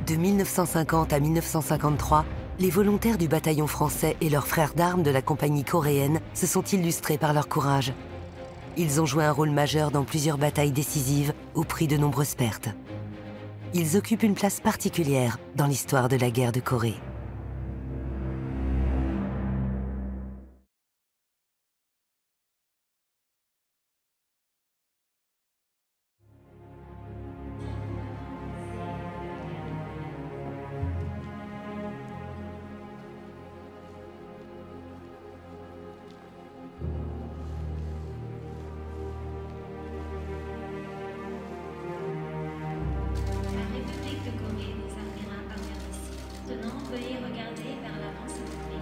De 1950 à 1953, les volontaires du bataillon français et leurs frères d'armes de la compagnie coréenne se sont illustrés par leur courage. Ils ont joué un rôle majeur dans plusieurs batailles décisives au prix de nombreuses pertes. Ils occupent une place particulière dans l'histoire de la guerre de Corée. Veuillez regarder vers l'avant s'il vous plaît.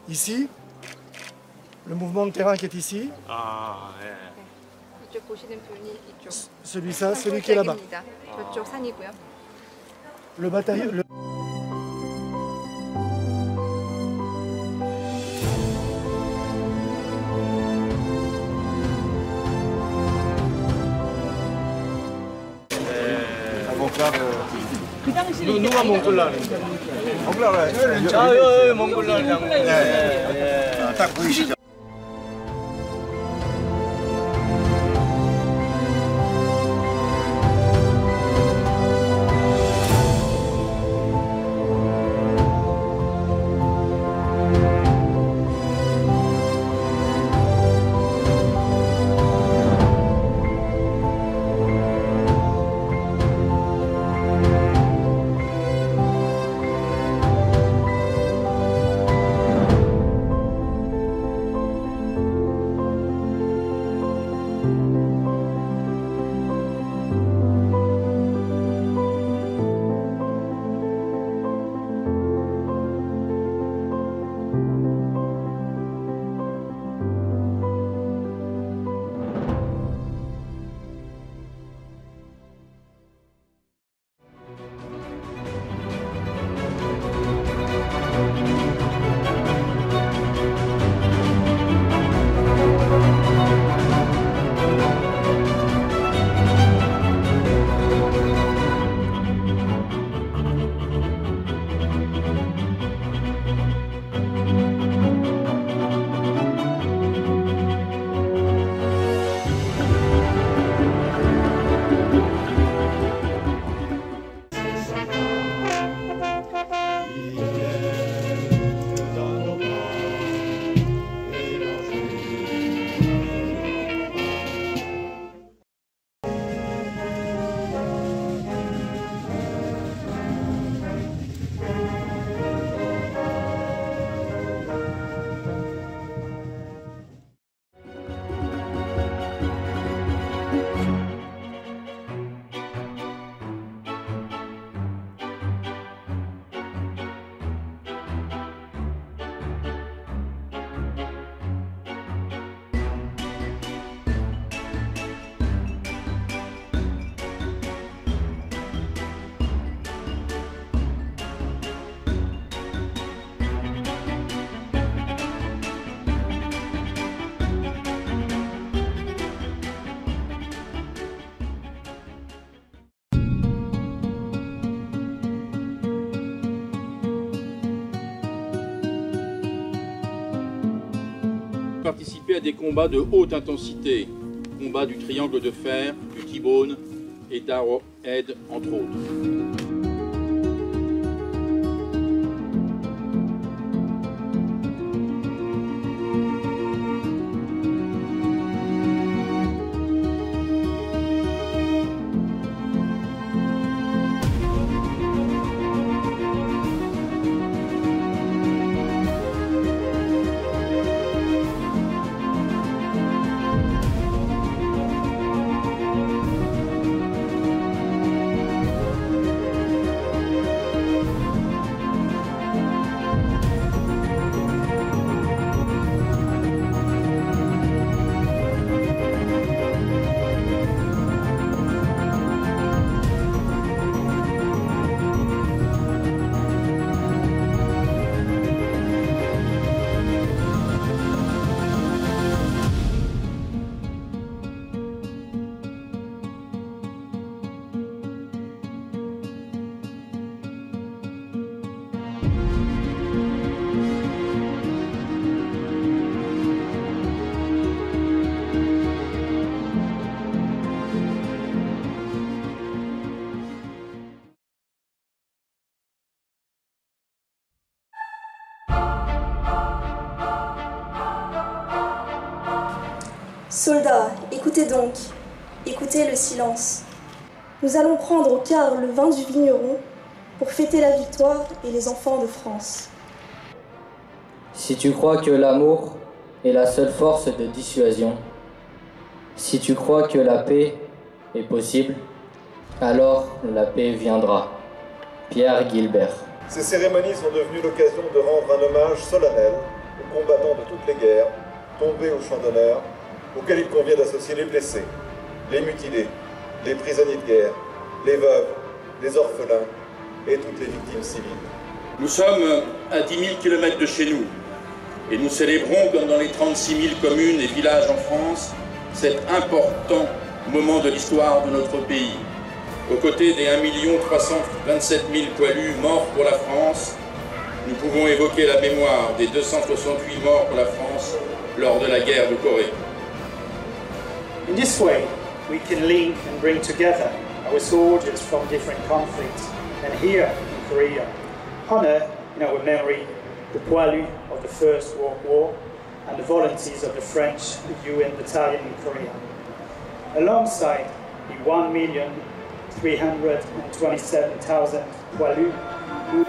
Ici, le mouvement de terrain qui est ici, 이쪽 보시는 분이 이쪽. celui qui est là-bas. 저쪽 산이고요. Le bataillon. 누가 몽골라는 몽골라 몽골라 장군 딱 보이시죠? participé à des combats de haute intensité, combats du Triangle de Fer, du T-Bone et d'Arrowhead, entre autres. Soldats, écoutez donc, écoutez le silence. Nous allons prendre au quart le vin du vigneron pour fêter la victoire et les enfants de France. Si tu crois que l'amour est la seule force de dissuasion, si tu crois que la paix est possible, alors la paix viendra. Pierre Gilbert. Ces cérémonies sont devenues l'occasion de rendre un hommage solennel aux combattants de toutes les guerres, tombés au champ d'honneur, auxquels il convient d'associer les blessés, les mutilés, les prisonniers de guerre, les veuves, les orphelins et toutes les victimes civiles. Nous sommes à 10 000 km de chez nous et nous célébrons, comme dans les 36 000 communes et villages en France, cet important moment de l'histoire de notre pays. Aux côtés des 1 327 000 poilus morts pour la France, nous pouvons évoquer la mémoire des 268 morts pour la France lors de la guerre de Corée. In this way, we can link and bring together our soldiers from different conflicts and here in Korea, honor in our memory the poilus of the First World War and the volunteers of the French UN battalion in Korea, alongside the 1,327,000 poilus who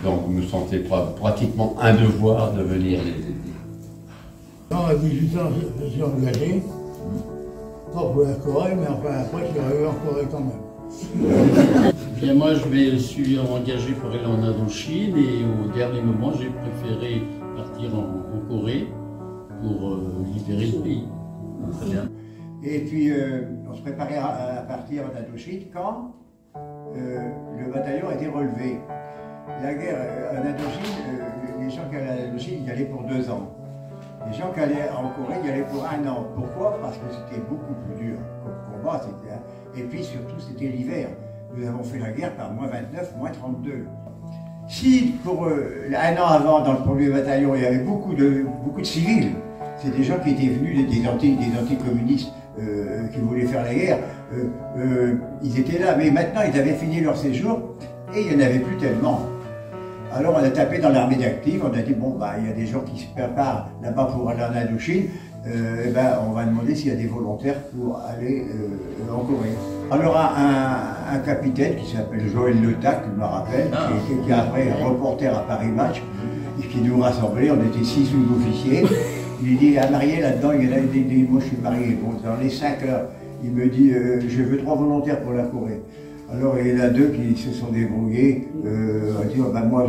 Donc vous me sentez pratiquement un devoir de venir les aider. À 18 ans, je suis engagé, pas pour la Corée, mais enfin après je suis arrivé en Corée quand même. Bien moi je me suis engagé pour aller en Indochine et au dernier moment j'ai préféré partir en Corée pour libérer le pays. Très bien. Et puis on se préparait à partir en Indochine quand le bataillon a été relevé. La guerre en Indochine, les gens qui allaient en Indochine, ils y allaient pour 2 ans. Les gens qui allaient en Corée, ils y allaient pour 1 an. Pourquoi? Parce que c'était beaucoup plus dur comme combat. Et puis surtout, c'était l'hiver. Nous avons fait la guerre par -29, -32. Si pour 1 an avant, dans le premier bataillon, il y avait beaucoup de civils, c'est des gens qui étaient venus, des anticommunistes qui voulaient faire la guerre, ils étaient là. Mais maintenant, ils avaient fini leur séjour et il n'y en avait plus tellement. Alors on a tapé dans l'armée d'actifs, on a dit bon bah il y a des gens qui se préparent là-bas pour aller en Indochine, eh ben, on va demander s'il y a des volontaires pour aller en Corée. Alors un capitaine qui s'appelle Joël Le Tac, je me rappelle, qui est après reporter à Paris Match, et qui nous rassemblait, on était 6 sous-officiers. Il dit, à marier là-dedans, il y en a des, moi je suis marié, bon, dans les 5 heures, il me dit, je veux 3 volontaires pour la Corée. Alors il y en a 2 qui se sont débrouillés, on dit, oh, ben moi,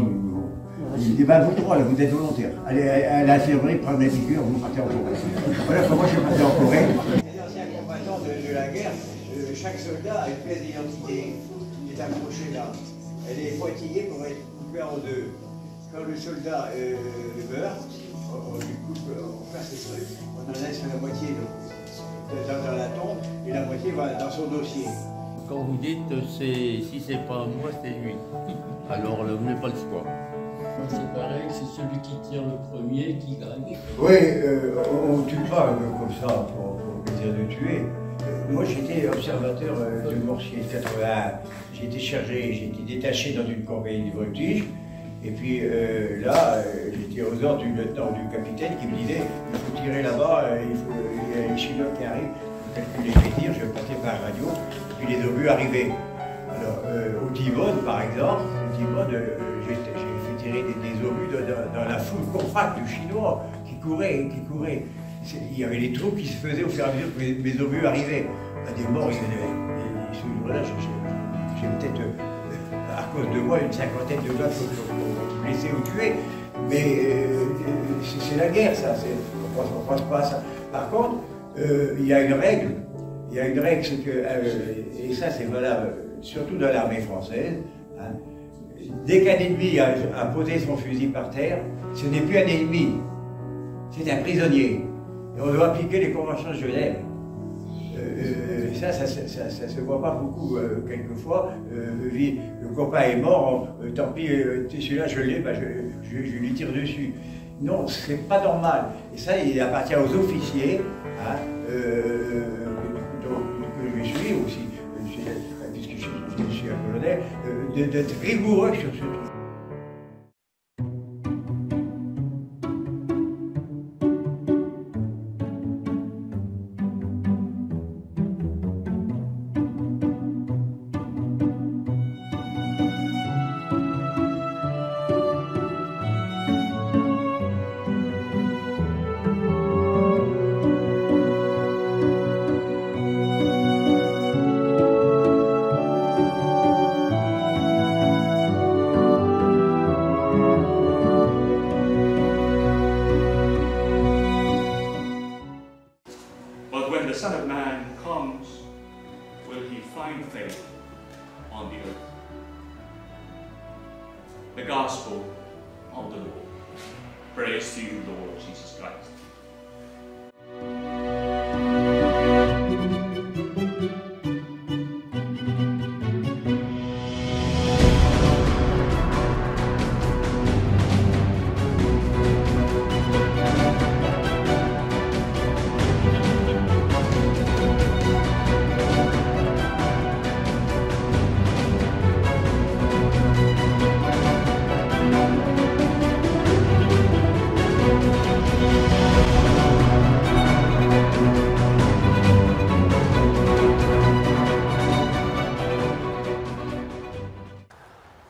il dit, ben vous 3 là, vous êtes volontaires. Allez à l'infirmerie, prendre des piqûres, vous partez en Corée. Voilà comment je suis parti en Corée. Les anciens combattants de la guerre, chaque soldat a une pièce d'identité qui est accrochée là. Elle est pointillée pour être coupée en 2. Quand le soldat meurt, on lui coupe, on casse les trucs, on en laisse la moitié dans la tombe et la moitié va dans son dossier. Quand vous dites si c'est pas moi, c'est lui. Alors là, vous n'avez pas le choix. C'est pareil, c'est celui qui tire le premier qui gagne. Oui, on ne tue pas comme ça pour le plaisir de tuer. Moi j'étais observateur de Morsier 81. J'ai été chargé, j'ai été détaché dans une compagnie de voltige. Et puis là, j'étais aux ordres du lieutenant, du capitaine qui me disait il faut tirer là-bas, il y a les Chinois qui arrivent, il faut calculer les tirs, je passais par la radio, puis les obus arrivaient. Alors au Tivone par exemple, j'ai fait tirer des obus dans la foule compacte du Chinois qui courait. Il y avait les trous qui se faisaient au fur et à mesure que mes obus arrivaient. Des morts, il y en avait. Et ce jour-là, j'ai peut-être, à cause de moi, une 50aine de gars blessés ou tués. Mais c'est la guerre, ça. On ne pense pas à ça. Par contre, il y a une règle. C'est que, et ça c'est valable surtout dans l'armée française, hein, dès qu'un ennemi a posé son fusil par terre, ce n'est plus un ennemi, c'est un prisonnier. Et on doit appliquer les conventions de Genève. Ça se voit pas beaucoup quelquefois. Le copain est mort, tant pis, celui-là je l'ai, je lui tire dessus. Non, c'est pas normal. Et ça, il appartient aux officiers, hein, que je suis aussi, puisque je suis un colonel, d'être rigoureux sur ce truc. When the Son of Man comes, will he find faith on the earth? The Gospel of the Lord. Praise to you, Lord Jesus Christ.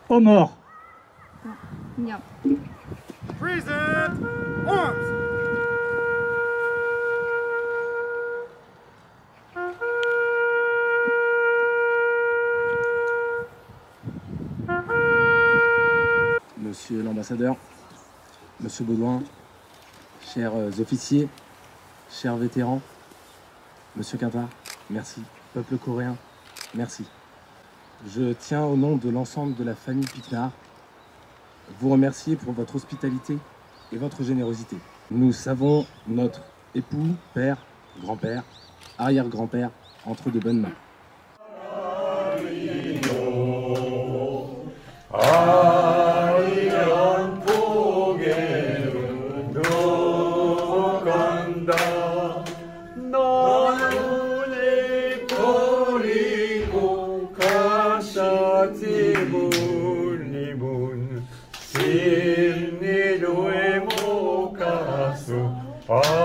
Aux morts. Non. Present arms. Monsieur l'ambassadeur, Monsieur Baudouin, chers officiers, chers vétérans, Monsieur Quintard, merci. Peuple coréen, merci. Je tiens au nom de l'ensemble de la famille Piquenard vous remercier pour votre hospitalité et votre générosité. Nous savons notre époux, père, grand-père, arrière-grand-père entre de bonnes mains. Ah